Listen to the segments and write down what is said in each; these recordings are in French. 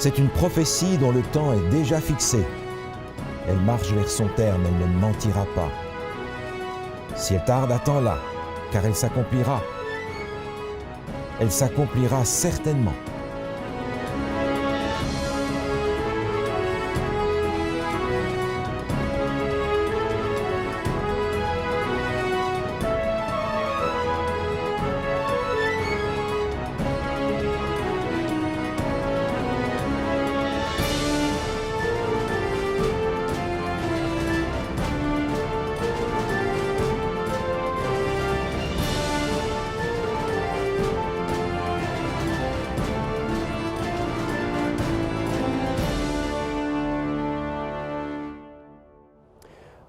C'est une prophétie dont le temps est déjà fixé. Elle marche vers son terme, elle ne mentira pas. Si elle tarde, attends-la, car elle s'accomplira. Elle s'accomplira certainement.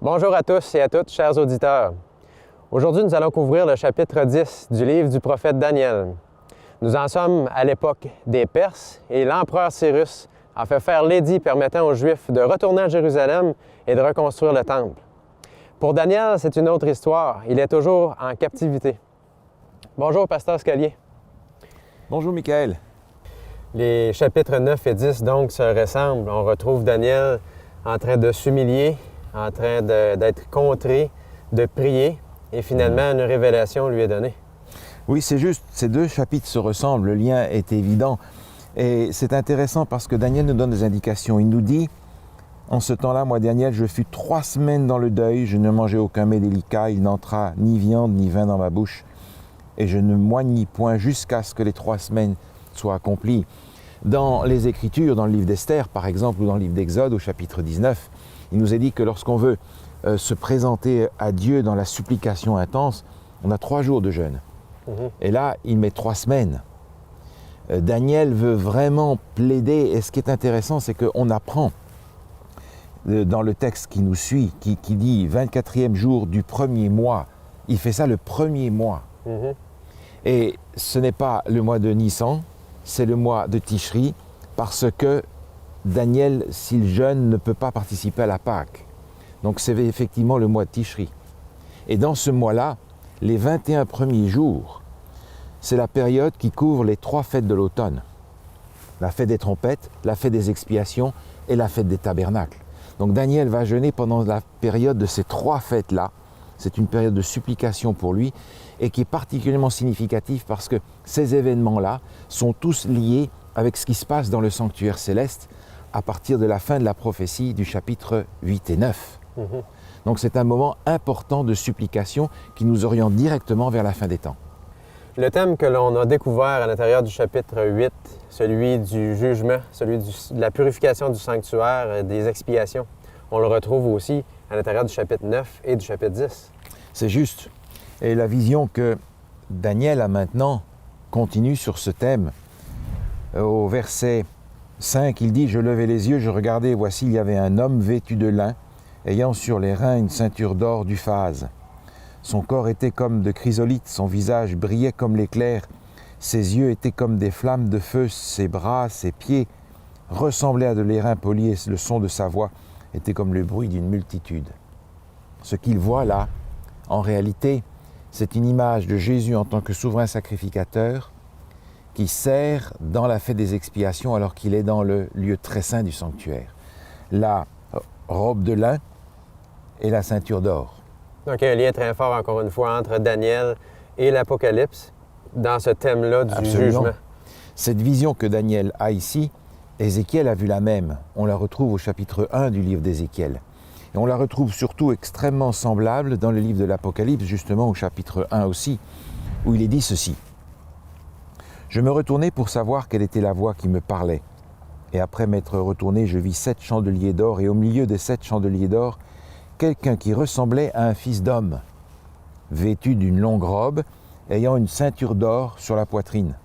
Bonjour à tous et à toutes, chers auditeurs. Aujourd'hui, nous allons couvrir le chapitre 10 du livre du prophète Daniel. Nous en sommes à l'époque des Perses et l'empereur Cyrus a fait faire l'édit permettant aux Juifs de retourner à Jérusalem et de reconstruire le temple. Pour Daniel, c'est une autre histoire. Il est toujours en captivité. Bonjour, pasteur Scalier. Bonjour, Michael. Les chapitres 9 et 10 donc se ressemblent. On retrouve Daniel en train de s'humilier, en train d'être contré, de prier, et finalement, une révélation lui est donnée. Oui, c'est juste, ces deux chapitres se ressemblent, le lien est évident. Et c'est intéressant parce que Daniel nous donne des indications. Il nous dit, en ce temps-là, moi, Daniel, je fus 3 semaines dans le deuil, je ne mangeai aucun mets délicat, il n'entra ni viande ni vin dans ma bouche, et je ne moignis point jusqu'à ce que les 3 semaines soient accomplies. Dans les Écritures, dans le livre d'Esther, par exemple, ou dans le livre d'Exode, au chapitre 19, il nous est dit que lorsqu'on veut se présenter à Dieu dans la supplication intense, on a 3 jours de jeûne. Et là, il met 3 semaines. Daniel veut vraiment plaider. Et ce qui est intéressant, c'est qu'on apprend dans le texte qui nous suit, qui dit 24e jour du premier mois. Il fait ça le premier mois. Et ce n'est pas le mois de Nissan, c'est le mois de Tishri, parce que Daniel, s'il jeûne, ne peut pas participer à la Pâque. Donc c'est effectivement le mois de Tishri. Et dans ce mois-là, les 21 premiers jours, c'est la période qui couvre les 3 fêtes de l'automne. La fête des trompettes, la fête des expiations et la fête des tabernacles. Donc Daniel va jeûner pendant la période de ces 3 fêtes-là. C'est une période de supplication pour lui et qui est particulièrement significative parce que ces événements-là sont tous liés avec ce qui se passe dans le sanctuaire céleste à partir de la fin de la prophétie du chapitre 8 et 9. Donc c'est un moment important de supplication qui nous oriente directement vers la fin des temps. Le thème que l'on a découvert à l'intérieur du chapitre 8, celui du jugement, celui de la purification du sanctuaire, des expiations, on le retrouve aussi à l'intérieur du chapitre 9 et du chapitre 10. C'est juste. Et la vision que Daniel a maintenant continue sur ce thème. Au verset 5, il dit « Je levai les yeux, je regardai, et voici, il y avait un homme vêtu de lin, ayant sur les reins une ceinture d'or d'Uphase. Son corps était comme de chrysolite, son visage brillait comme l'éclair, ses yeux étaient comme des flammes de feu, ses bras, ses pieds ressemblaient à de l'airain poli, et le son de sa voix était comme le bruit d'une multitude. » Ce qu'il voit là, en réalité, c'est une image de Jésus en tant que souverain sacrificateur, qui sert dans la fête des expiations alors qu'il est dans le lieu très saint du sanctuaire. La robe de lin et la ceinture d'or. Donc il y a un lien très fort, encore une fois, entre Daniel et l'Apocalypse dans ce thème-là du jugement. Cette vision que Daniel a ici, Ézéchiel a vu la même. On la retrouve au chapitre 1 du livre d'Ézéchiel. Et on la retrouve surtout extrêmement semblable dans le livre de l'Apocalypse, justement au chapitre 1 aussi, où il est dit ceci. Je me retournai pour savoir quelle était la voix qui me parlait. Et après m'être retourné, je vis 7 chandeliers d'or, et au milieu des 7 chandeliers d'or, quelqu'un qui ressemblait à un fils d'homme, vêtu d'une longue robe, ayant une ceinture d'or sur la poitrine.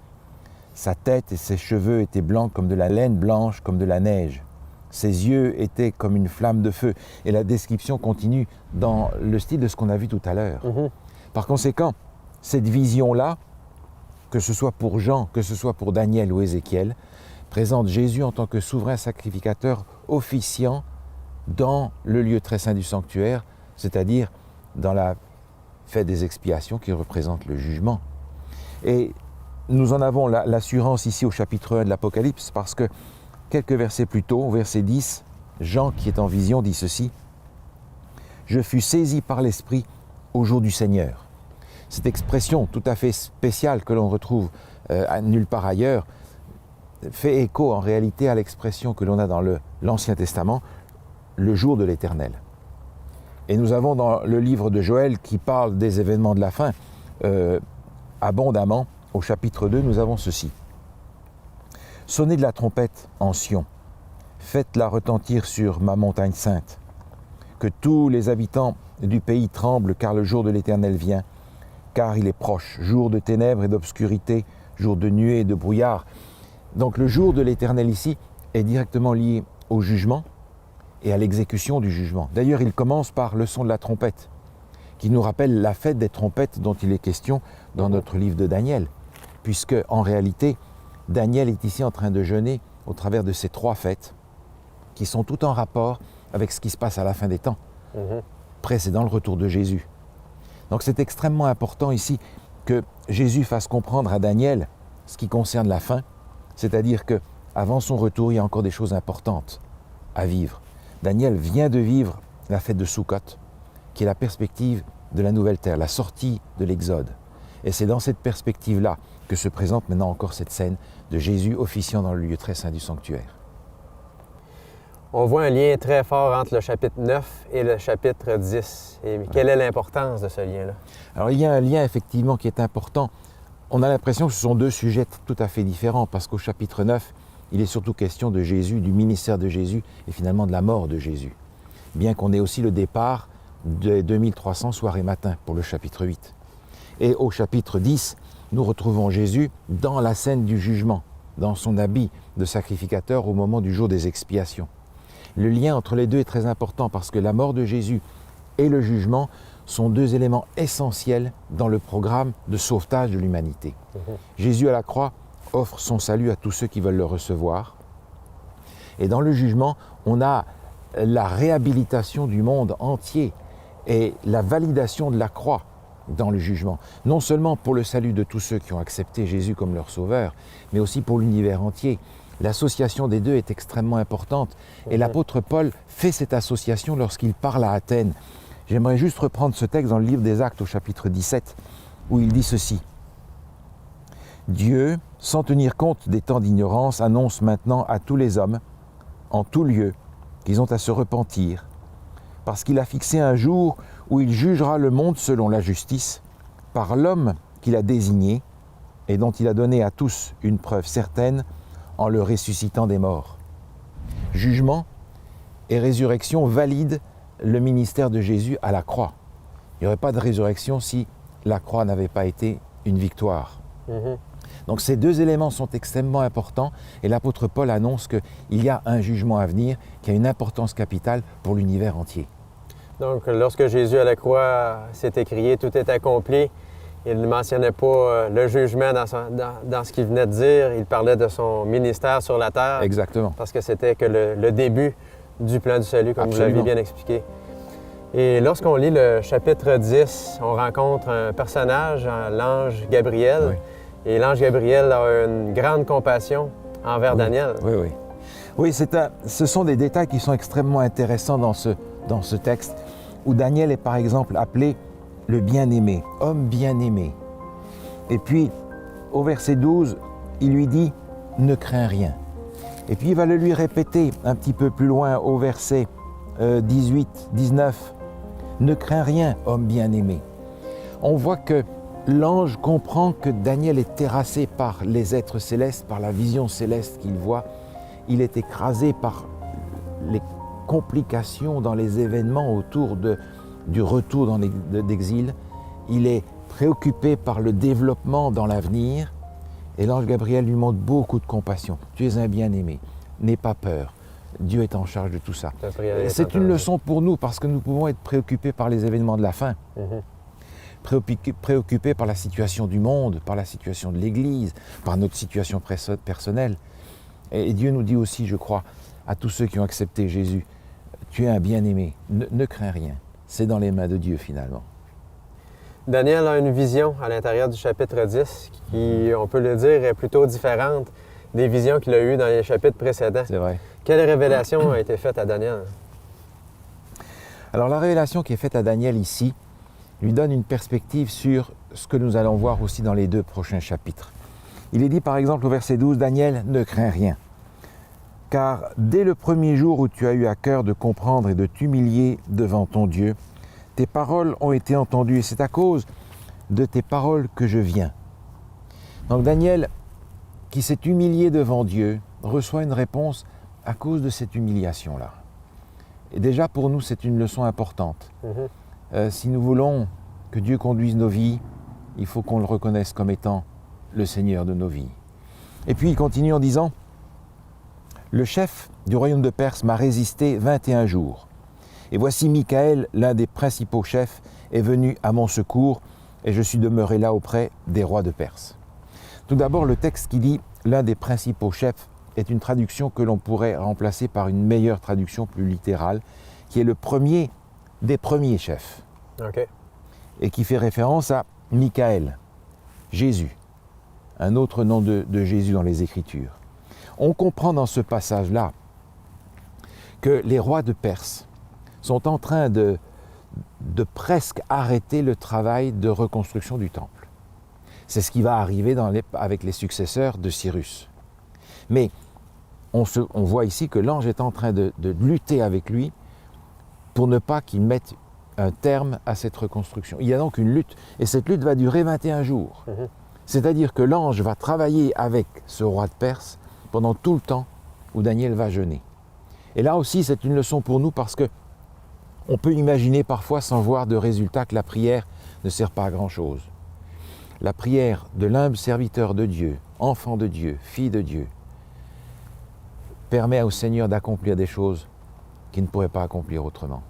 Sa tête et ses cheveux étaient blancs comme de la laine blanche, comme de la neige. Ses yeux étaient comme une flamme de feu. Et la description continue dans le style de ce qu'on a vu tout à l'heure. Par conséquent, cette vision-là, que ce soit pour Jean, que ce soit pour Daniel ou Ézéchiel, présente Jésus en tant que souverain sacrificateur officiant dans le lieu très saint du sanctuaire, c'est-à-dire dans la fête des expiations qui représente le jugement. Et nous en avons l'assurance ici au chapitre 1 de l'Apocalypse parce que quelques versets plus tôt, au verset 10, Jean qui est en vision dit ceci. « Je fus saisi par l'Esprit au jour du Seigneur ». Cette expression tout à fait spéciale que l'on retrouve nulle part ailleurs fait écho en réalité à l'expression que l'on a dans l'Ancien Testament, le jour de l'Éternel. Et nous avons dans le livre de Joël qui parle des événements de la fin, abondamment, au chapitre 2, nous avons ceci. « Sonnez de la trompette en Sion, faites-la retentir sur ma montagne sainte, que tous les habitants du pays tremblent car le jour de l'Éternel vient, car il est proche, jour de ténèbres et d'obscurité, jour de nuée et de brouillard. » Donc le jour de l'Éternel ici est directement lié au jugement et à l'exécution du jugement. D'ailleurs, il commence par le son de la trompette, qui nous rappelle la fête des trompettes dont il est question dans notre livre de Daniel, puisque en réalité, Daniel est ici en train de jeûner au travers de ces 3 fêtes, qui sont toutes en rapport avec ce qui se passe à la fin des temps, précédant le retour de Jésus. Donc c'est extrêmement important ici que Jésus fasse comprendre à Daniel ce qui concerne la fin, c'est-à-dire qu'avant son retour, il y a encore des choses importantes à vivre. Daniel vient de vivre la fête de Soukhot, qui est la perspective de la nouvelle terre, la sortie de l'Exode. Et c'est dans cette perspective-là que se présente maintenant encore cette scène de Jésus officiant dans le lieu très saint du sanctuaire. On voit un lien très fort entre le chapitre 9 et le chapitre 10. Et quelle est l'importance de ce lien-là? Alors il y a un lien effectivement qui est important. On a l'impression que ce sont 2 sujets tout à fait différents parce qu'au chapitre 9, il est surtout question de Jésus, du ministère de Jésus et finalement de la mort de Jésus. Bien qu'on ait aussi le départ de 2300 soir et matin pour le chapitre 8. Et au chapitre 10, nous retrouvons Jésus dans la scène du jugement, dans son habit de sacrificateur au moment du jour des expiations. Le lien entre les 2 est très important parce que la mort de Jésus et le jugement sont 2 éléments essentiels dans le programme de sauvetage de l'humanité. Jésus à la croix offre son salut à tous ceux qui veulent le recevoir. Et dans le jugement, on a la réhabilitation du monde entier et la validation de la croix dans le jugement. Non seulement pour le salut de tous ceux qui ont accepté Jésus comme leur sauveur, mais aussi pour l'univers entier. L'association des 2 est extrêmement importante. Et l'apôtre Paul fait cette association lorsqu'il parle à Athènes. J'aimerais juste reprendre ce texte dans le livre des Actes au chapitre 17, où il dit ceci. « Dieu, sans tenir compte des temps d'ignorance, annonce maintenant à tous les hommes, en tout lieu, qu'ils ont à se repentir, parce qu'il a fixé un jour où il jugera le monde selon la justice, par l'homme qu'il a désigné et dont il a donné à tous une preuve certaine en le ressuscitant des morts. » Jugement et résurrection valident le ministère de Jésus à la croix. Il n'y aurait pas de résurrection si la croix n'avait pas été une victoire. Donc ces 2 éléments sont extrêmement importants et l'apôtre Paul annonce qu'il y a un jugement à venir qui a une importance capitale pour l'univers entier. Donc lorsque Jésus à la croix s'est écrié « Tout est accompli », il ne mentionnait pas le jugement dans ce qu'il venait de dire, il parlait de son ministère sur la terre. Exactement. Parce que c'était que le début du plan du salut, comme Absolument. vous l'aviez bien expliqué. Et lorsqu'on lit le chapitre 10, on rencontre un personnage, l'ange Gabriel. Oui. Et l'ange Gabriel a une grande compassion envers Daniel. Oui, oui. Oui, ce sont des détails qui sont extrêmement intéressants dans ce texte, où Daniel est par exemple appelé le bien-aimé, homme bien-aimé. Et puis, au verset 12, il lui dit « Ne crains rien ». Et puis il va le lui répéter un petit peu plus loin au verset 18, 19. « Ne crains rien, homme bien-aimé ». On voit que l'ange comprend que Daniel est terrassé par les êtres célestes, par la vision céleste qu'il voit. Il est écrasé par les complications dans les événements autour du retour d'exil. Il est préoccupé par le développement dans l'avenir. Et l'ange Gabriel lui montre beaucoup de compassion. Tu es un bien-aimé, n'aie pas peur. Dieu est en charge de tout ça. C'est une leçon pour nous parce que nous pouvons être préoccupés par les événements de la fin. Préoccupés par la situation du monde, par la situation de l'Église, par notre situation personnelle. Et Dieu nous dit aussi, je crois, à tous ceux qui ont accepté Jésus, tu es un bien-aimé, ne crains rien. C'est dans les mains de Dieu finalement. Daniel a une vision à l'intérieur du chapitre 10 qui, on peut le dire, est plutôt différente des visions qu'il a eues dans les chapitres précédents. C'est vrai. Quelle révélation a été faite à Daniel? Alors la révélation qui est faite à Daniel ici lui donne une perspective sur ce que nous allons voir aussi dans les 2 prochains chapitres. Il est dit par exemple au verset 12, « Daniel, ne crains rien, car dès le premier jour où tu as eu à cœur de comprendre et de t'humilier devant ton Dieu, tes paroles ont été entendues et c'est à cause de tes paroles que je viens. » Donc Daniel, qui s'est humilié devant Dieu, reçoit une réponse à cause de cette humiliation-là. Et déjà pour nous, c'est une leçon importante. Si nous voulons que Dieu conduise nos vies, il faut qu'on le reconnaisse comme étant le Seigneur de nos vies. Et puis il continue en disant, « Le chef du royaume de Perse m'a résisté 21 jours. Et voici Michaël, l'un des principaux chefs, est venu à mon secours et je suis demeuré là auprès des rois de Perse. » Tout d'abord, le texte qui dit « l'un des principaux chefs » est une traduction que l'on pourrait remplacer par une meilleure traduction plus littérale, qui est le premier des premiers chefs. OK. Et qui fait référence à Michaël, Jésus, un autre nom de Jésus dans les Écritures. On comprend dans ce passage-là que les rois de Perse sont en train de presque arrêter le travail de reconstruction du temple. C'est ce qui va arriver avec les successeurs de Cyrus. Mais on voit ici que l'ange est en train de lutter avec lui pour ne pas qu'il mette un terme à cette reconstruction. Il y a donc une lutte, et cette lutte va durer 21 jours. C'est-à-dire que l'ange va travailler avec ce roi de Perse pendant tout le temps où Daniel va jeûner. Et là aussi, c'est une leçon pour nous parce que on peut imaginer parfois sans voir de résultat que la prière ne sert pas à grand-chose. La prière de l'humble serviteur de Dieu, enfant de Dieu, fille de Dieu, permet au Seigneur d'accomplir des choses qu'il ne pourrait pas accomplir autrement.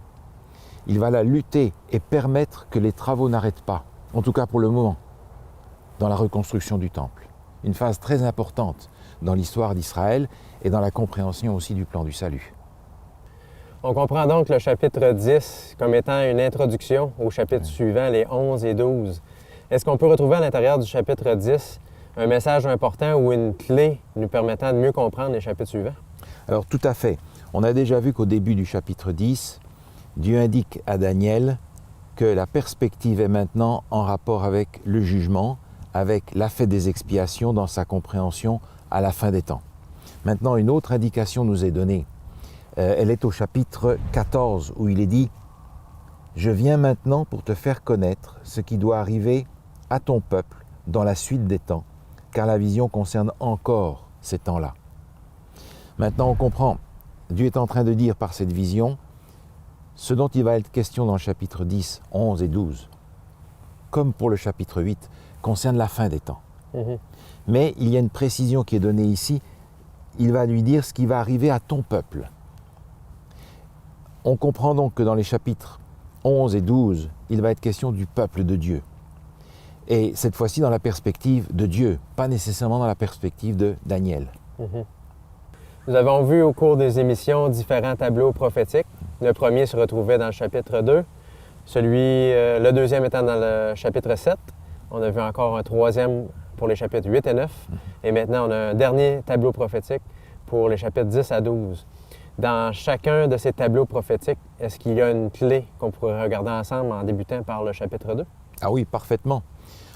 Il va là lutter et permettre que les travaux n'arrêtent pas, en tout cas pour le moment, dans la reconstruction du temple. Une phase très importante dans l'histoire d'Israël et dans la compréhension aussi du plan du salut. On comprend donc le chapitre 10 comme étant une introduction au chapitre suivant, les 11 et 12. Est-ce qu'on peut retrouver à l'intérieur du chapitre 10 un message important ou une clé nous permettant de mieux comprendre les chapitres suivants? Alors tout à fait. On a déjà vu qu'au début du chapitre 10, Dieu indique à Daniel que la perspective est maintenant en rapport avec le jugement, avec la fête des expiations dans sa compréhension à la fin des temps. Maintenant, une autre indication nous est donnée. Elle est au chapitre 14 où il est dit « Je viens maintenant pour te faire connaître ce qui doit arriver à ton peuple dans la suite des temps, car la vision concerne encore ces temps-là. » Maintenant, on comprend. Dieu est en train de dire par cette vision ce dont il va être question dans le chapitre 10, 11 et 12, comme pour le chapitre 8, concerne la fin des temps. Mais il y a une précision qui est donnée ici. Il va lui dire ce qui va arriver à ton peuple. On comprend donc que dans les chapitres 11 et 12, il va être question du peuple de Dieu. Et cette fois-ci dans la perspective de Dieu, pas nécessairement dans la perspective de Daniel. Nous avons vu au cours des émissions différents tableaux prophétiques. Le premier se retrouvait dans le chapitre 2, le deuxième étant dans le chapitre 7. On a vu encore un troisième pour les chapitres 8 et 9. Et maintenant, on a un dernier tableau prophétique pour les chapitres 10 à 12. Dans chacun de ces tableaux prophétiques, est-ce qu'il y a une clé qu'on pourrait regarder ensemble en débutant par le chapitre 2? Ah oui, parfaitement.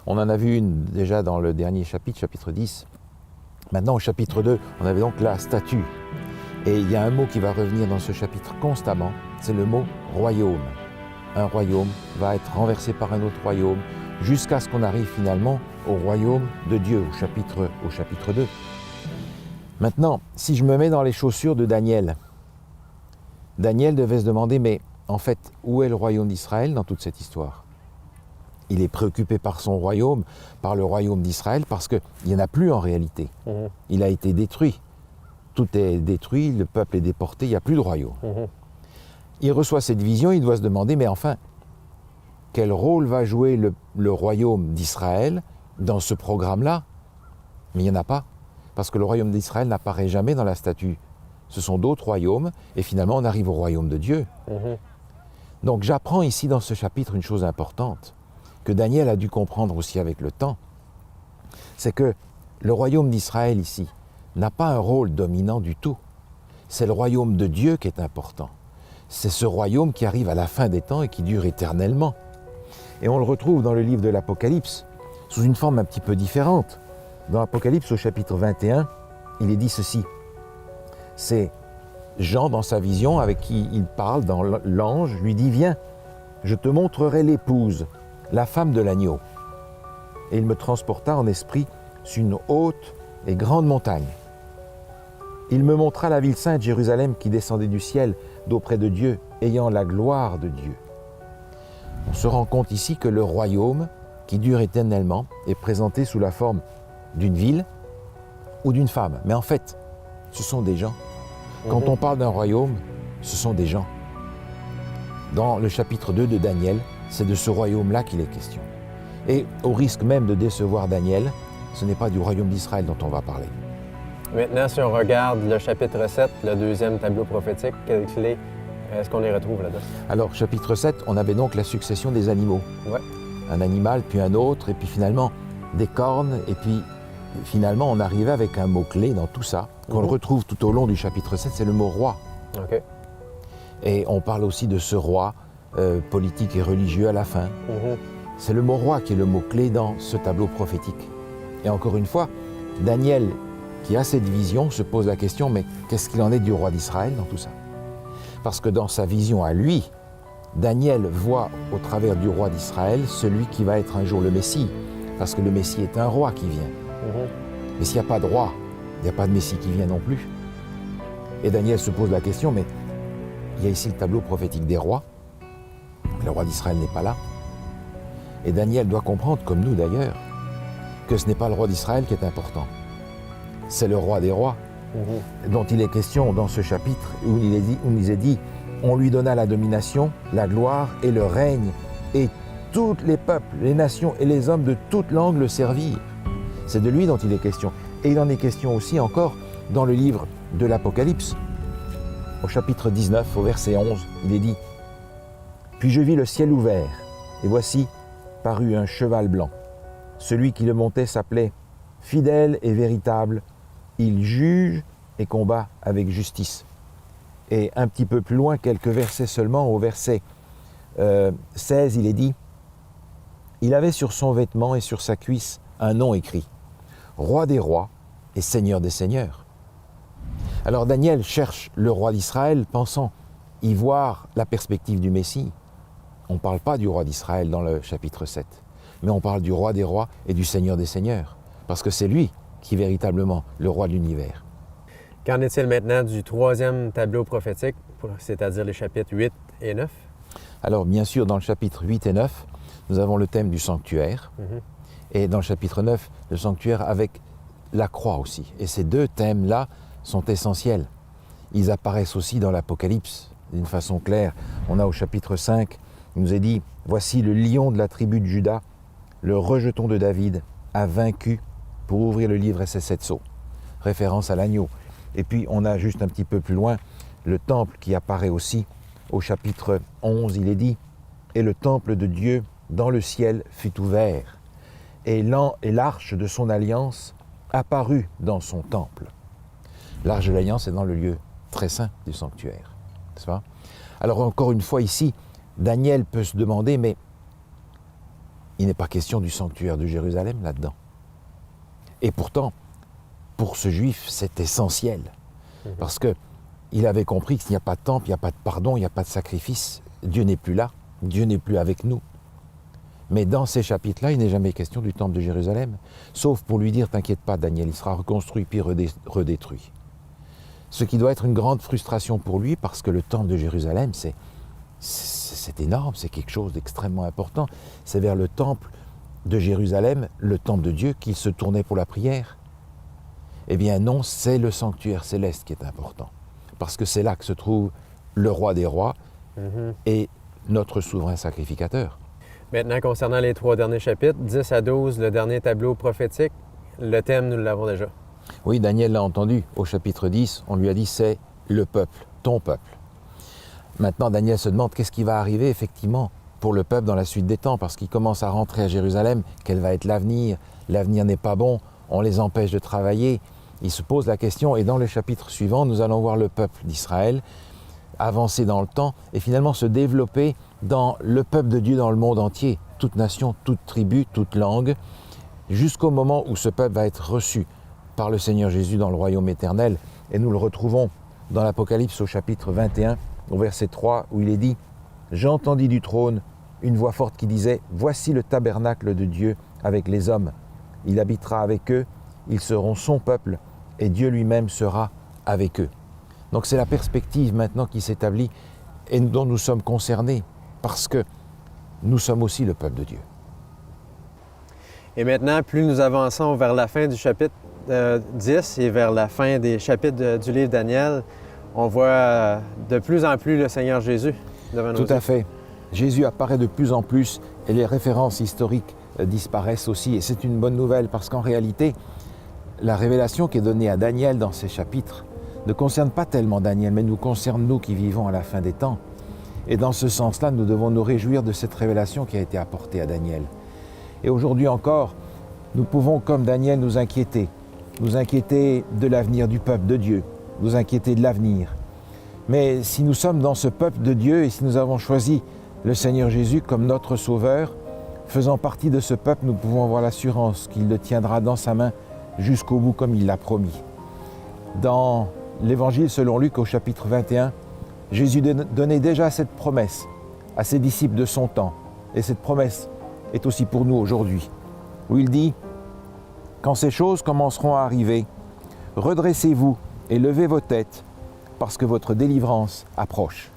On en a vu une déjà dans le dernier chapitre, chapitre 10. Maintenant, au chapitre 2, on avait donc la statue. Et il y a un mot qui va revenir dans ce chapitre constamment, c'est le mot « royaume ». Un royaume va être renversé par un autre royaume, jusqu'à ce qu'on arrive finalement au royaume de Dieu, au chapitre 2. Maintenant, si je me mets dans les chaussures de Daniel, Daniel devait se demander, mais en fait, où est le royaume d'Israël dans toute cette histoire? Il est préoccupé par son royaume, par le royaume d'Israël, parce qu'il n'y en a plus en réalité. Il a été détruit. Tout est détruit, le peuple est déporté, il n'y a plus de royaume. Il reçoit cette vision, il doit se demander, mais enfin, quel rôle va jouer le royaume d'Israël dans ce programme-là? Mais il n'y en a pas, parce que le royaume d'Israël n'apparaît jamais dans la statue. Ce sont d'autres royaumes, et finalement on arrive au royaume de Dieu. Donc j'apprends ici dans ce chapitre une chose importante, que Daniel a dû comprendre aussi avec le temps, c'est que le royaume d'Israël ici n'a pas un rôle dominant du tout. C'est le royaume de Dieu qui est important. C'est ce royaume qui arrive à la fin des temps et qui dure éternellement. Et on le retrouve dans le livre de l'Apocalypse, sous une forme un petit peu différente. Dans l'Apocalypse, au chapitre 21, il est dit ceci. C'est Jean, dans sa vision, avec qui il parle, dans l'ange, lui dit « Viens, je te montrerai l'épouse, la femme de l'agneau. » Et il me transporta en esprit sur une haute et grande montagne. Il me montra la ville sainte Jérusalem qui descendait du ciel d'auprès de Dieu, ayant la gloire de Dieu. On se rend compte ici que le royaume, qui dure éternellement, est présenté sous la forme d'une ville ou d'une femme. Mais en fait, ce sont des gens. Quand on parle d'un royaume, ce sont des gens. Dans le chapitre 2 de Daniel, c'est de ce royaume-là qu'il est question. Et au risque même de décevoir Daniel, ce n'est pas du royaume d'Israël dont on va parler. Maintenant, si on regarde le chapitre 7, le deuxième tableau prophétique, quelles clés est-ce qu'on les retrouve là-dedans? Alors, chapitre 7, on avait donc la succession des animaux. Ouais. Un animal, puis un autre, et puis finalement des cornes, et puis finalement on arrivait avec un mot-clé dans tout ça, qu'on le retrouve tout au long du chapitre 7, c'est le mot roi. OK. Et on parle aussi de ce roi politique et religieux à la fin. C'est le mot roi qui est le mot-clé dans ce tableau prophétique. Et encore une fois, Daniel, qui a cette vision, se pose la question, mais qu'est-ce qu'il en est du roi d'Israël dans tout ça? Parce que dans sa vision à lui, Daniel voit au travers du roi d'Israël celui qui va être un jour le Messie, parce que le Messie est un roi qui vient. Mais s'il n'y a pas de roi, il n'y a pas de Messie qui vient non plus. Et Daniel se pose la question, mais il y a ici le tableau prophétique des rois, mais le roi d'Israël n'est pas là. Et Daniel doit comprendre, comme nous d'ailleurs, que ce n'est pas le roi d'Israël qui est important. C'est le roi des rois, dont il est question dans ce chapitre, où il est dit, on lui donna la domination, la gloire et le règne, et tous les peuples, les nations et les hommes de toute langue le servirent. C'est de lui dont il est question. Et il en est question aussi encore dans le livre de l'Apocalypse. Au chapitre 19, au verset 11, il est dit « Puis je vis le ciel ouvert, et voici parut un cheval blanc. Celui qui le montait s'appelait Fidèle et véritable. Il juge et combat avec justice. » Et un petit peu plus loin, quelques versets seulement, au verset 16, il est dit « Il avait sur son vêtement et sur sa cuisse un nom écrit, Roi des rois et Seigneur des seigneurs. » Alors Daniel cherche le roi d'Israël, pensant y voir la perspective du Messie. On ne parle pas du roi d'Israël dans le chapitre 7, mais on parle du roi des rois et du Seigneur des seigneurs, parce que c'est lui qui est véritablement le roi de l'univers. Qu'en est-il maintenant du troisième tableau prophétique, c'est-à-dire les chapitres 8 et 9? Alors bien sûr, dans le chapitre 8 et 9, nous avons le thème du sanctuaire, et dans le chapitre 9, le sanctuaire avec la croix aussi. Et ces deux thèmes-là sont essentiels. Ils apparaissent aussi dans l'Apocalypse d'une façon claire. On a au chapitre 5, il nous est dit « Voici le lion de la tribu de Juda, le rejeton de David, a vaincu pour ouvrir le livre et ses 7 sceaux. » Référence à l'agneau. Et puis on a juste un petit peu plus loin le temple qui apparaît aussi. Au chapitre 11, il est dit « Et le temple de Dieu dans le ciel fut ouvert, et l'arche de son alliance apparut dans son temple. » L'arche de l'alliance est dans le lieu très saint du sanctuaire, n'est-ce pas? Alors encore une fois ici, Daniel peut se demander, mais il n'est pas question du sanctuaire de Jérusalem là-dedans. Et pourtant, pour ce juif, c'est essentiel, parce qu'il avait compris qu'il n'y a pas de temple, il n'y a pas de pardon, il n'y a pas de sacrifice. Dieu n'est plus là, Dieu n'est plus avec nous. Mais dans ces chapitres-là, il n'est jamais question du temple de Jérusalem, sauf pour lui dire, t'inquiète pas Daniel, il sera reconstruit puis redétruit. Ce qui doit être une grande frustration pour lui, parce que le temple de Jérusalem, c'est énorme, c'est quelque chose d'extrêmement important. C'est vers le temple de Jérusalem, le temple de Dieu, qu'il se tournait pour la prière. Eh bien non, c'est le sanctuaire céleste qui est important, parce que c'est là que se trouve le roi des rois et notre souverain sacrificateur. Maintenant, concernant les 3 derniers chapitres, 10 à 12, le dernier tableau prophétique, le thème, nous l'avons déjà. Oui, Daniel l'a entendu. Au chapitre 10, on lui a dit, c'est le peuple, ton peuple. Maintenant, Daniel se demande qu'est-ce qui va arriver effectivement pour le peuple dans la suite des temps, parce qu'il commence à rentrer à Jérusalem, quel va être l'avenir? L'avenir n'est pas bon, on les empêche de travailler, il se pose la question, et dans le chapitre suivant, nous allons voir le peuple d'Israël avancer dans le temps et finalement se développer dans le peuple de Dieu dans le monde entier, toute nation, toute tribu, toute langue, jusqu'au moment où ce peuple va être reçu par le Seigneur Jésus dans le royaume éternel. Et nous le retrouvons dans l'Apocalypse au chapitre 21, au verset 3, où il est dit « J'entendis du trône une voix forte qui disait « Voici le tabernacle de Dieu avec les hommes. Il habitera avec eux, ils seront son peuple, et Dieu lui-même sera avec eux. » Donc c'est la perspective maintenant qui s'établit et dont nous sommes concernés, parce que nous sommes aussi le peuple de Dieu. Et maintenant, plus nous avançons vers la fin du chapitre 10 et vers la fin des chapitres du livre Daniel, on voit de plus en plus le Seigneur Jésus devant nos yeux. Tout à fait. Jésus apparaît de plus en plus et les références historiques disparaissent aussi. Et c'est une bonne nouvelle parce qu'en réalité, la révélation qui est donnée à Daniel dans ces chapitres ne concerne pas tellement Daniel, mais nous concerne nous qui vivons à la fin des temps. Et dans ce sens-là, nous devons nous réjouir de cette révélation qui a été apportée à Daniel. Et aujourd'hui encore, nous pouvons, comme Daniel, nous inquiéter de l'avenir du peuple de Dieu, nous inquiéter de l'avenir. Mais si nous sommes dans ce peuple de Dieu et si nous avons choisi le Seigneur Jésus comme notre Sauveur, faisant partie de ce peuple, nous pouvons avoir l'assurance qu'il le tiendra dans sa main jusqu'au bout comme il l'a promis. Dans l'Évangile selon Luc au chapitre 21, Jésus donnait déjà cette promesse à ses disciples de son temps. Et cette promesse est aussi pour nous aujourd'hui, où il dit « Quand ces choses commenceront à arriver, redressez-vous et levez vos têtes, parce que votre délivrance approche. »